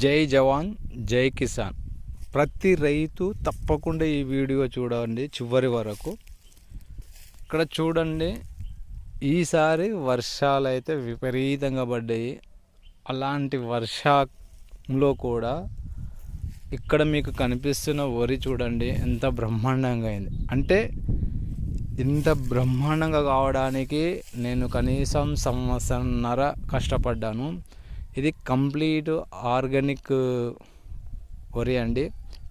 జై జవాన్ జై కిసాన్. ప్రతి రైతు తప్పకుండా ఈ వీడియో చూడండి చివరి వరకు. ఇక్కడ చూడండి, ఈసారి వర్షాలు అయితే విపరీతంగా పడ్డాయి. అలాంటి వర్షంలో కూడా ఇక్కడ మీకు కనిపిస్తున్న వరి చూడండి ఎంత బ్రహ్మాండంగా అయింది. అంటే ఇంత బ్రహ్మాండంగా కావడానికి నేను కనీసం సంవత్సరంన్నర కష్టపడ్డాను. ఇది కంప్లీట్ ఆర్గానిక్ వరి అండి.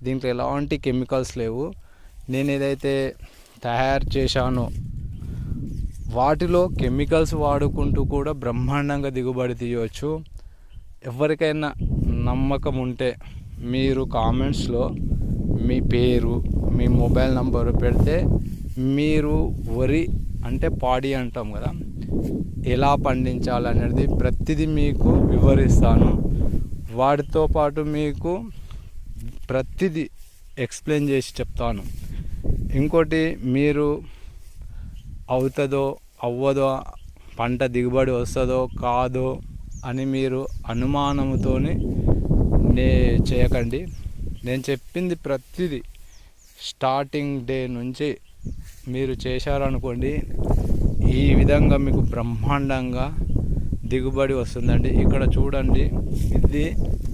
దీంట్లో ఎలాంటి కెమికల్స్ లేవు. నేను ఏదైతే తయారు చేశానో వాటిలో కెమికల్స్ వాడుకుంటూ కూడా బ్రహ్మాండంగా దిగుబడి తీయవచ్చు. ఎవరికైనా నమ్మకం ఉంటే మీరు కామెంట్స్లో మీ పేరు, మీ మొబైల్ నంబరు పెడితే మీరు వరి అంటే పాడి అంటాం కదా, ఎలా పండించాలనేది ప్రతిదీ మీకు వివరిస్తాను. వాటితో పాటు మీకు ప్రతిదీ ఎక్స్ప్లెయిన్ చేసి చెప్తాను. ఇంకోటి, మీరు అవుతుందో అవ్వదో, పంట దిగుబడి వస్తుందో కాదో అని మీరు అనుమానంతో చేయకండి. నేను చెప్పింది ప్రతిదీ స్టార్టింగ్ డే నుంచి మీరు చేశారనుకోండి, ఈ విధంగా మీకు బ్రహ్మాండంగా దిగుబడి వస్తుందండి. ఇక్కడ చూడండి, ఇది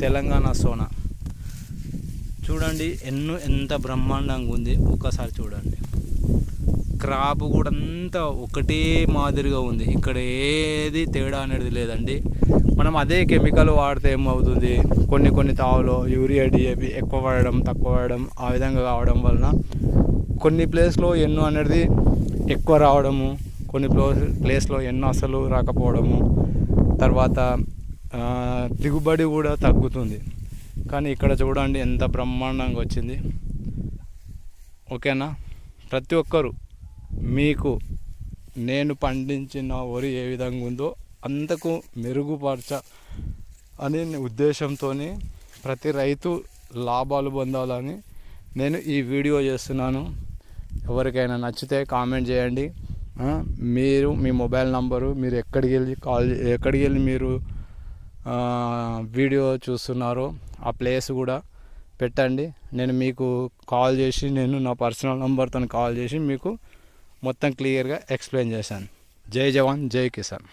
తెలంగాణ సోనా చూడండి ఎంత బ్రహ్మాండంగా ఉంది. ఒక్కసారి చూడండి, క్రాప్ కూడా అంతా ఒకటే మాదిరిగా ఉంది. ఇక్కడ ఏది తేడా అనేది లేదండి. మనం అదే కెమికల్ వాడితే ఏమవుతుంది, కొన్ని తావులో యూరియా డిఏపి ఎక్కువ పడడం తక్కువ పడడం ఆ విధంగా కావడం వలన కొన్ని ప్లేస్లో ఎన్నో అనేది ఎక్కువ రావడము, కొన్ని ప్లేస్లో ఎన్నో అసలు రాకపోవడము, తర్వాత దిగుబడి కూడా తగ్గుతుంది. కానీ ఇక్కడ చూడండి ఎంత బ్రహ్మాండంగా వచ్చింది. ఓకేనా? ప్రతి ఒక్కరు మీకు నేను పండించిన వరి ఏ విధంగా ఉందో అంతకు మెరుగుపరచ అనే ఉద్దేశంతో ప్రతి రైతు లాభాలు పొందాలని నేను ఈ వీడియో చేస్తున్నాను. ఎవరికైనా నచ్చితే కామెంట్ చేయండి. మీరు మీ మొబైల్ నంబరు, మీరు ఎక్కడికి వెళ్ళి మీరు వీడియో చూస్తున్నారో ఆ ప్లేస్ కూడా పెట్టండి. నేను మీకు కాల్ చేసి, నేను నా పర్సనల్ నంబర్తో కాల్ చేసి మీకు మొత్తం క్లియర్గా ఎక్స్ప్లెయిన్ చేశాను. జై జవాన్ జై కిసాన్.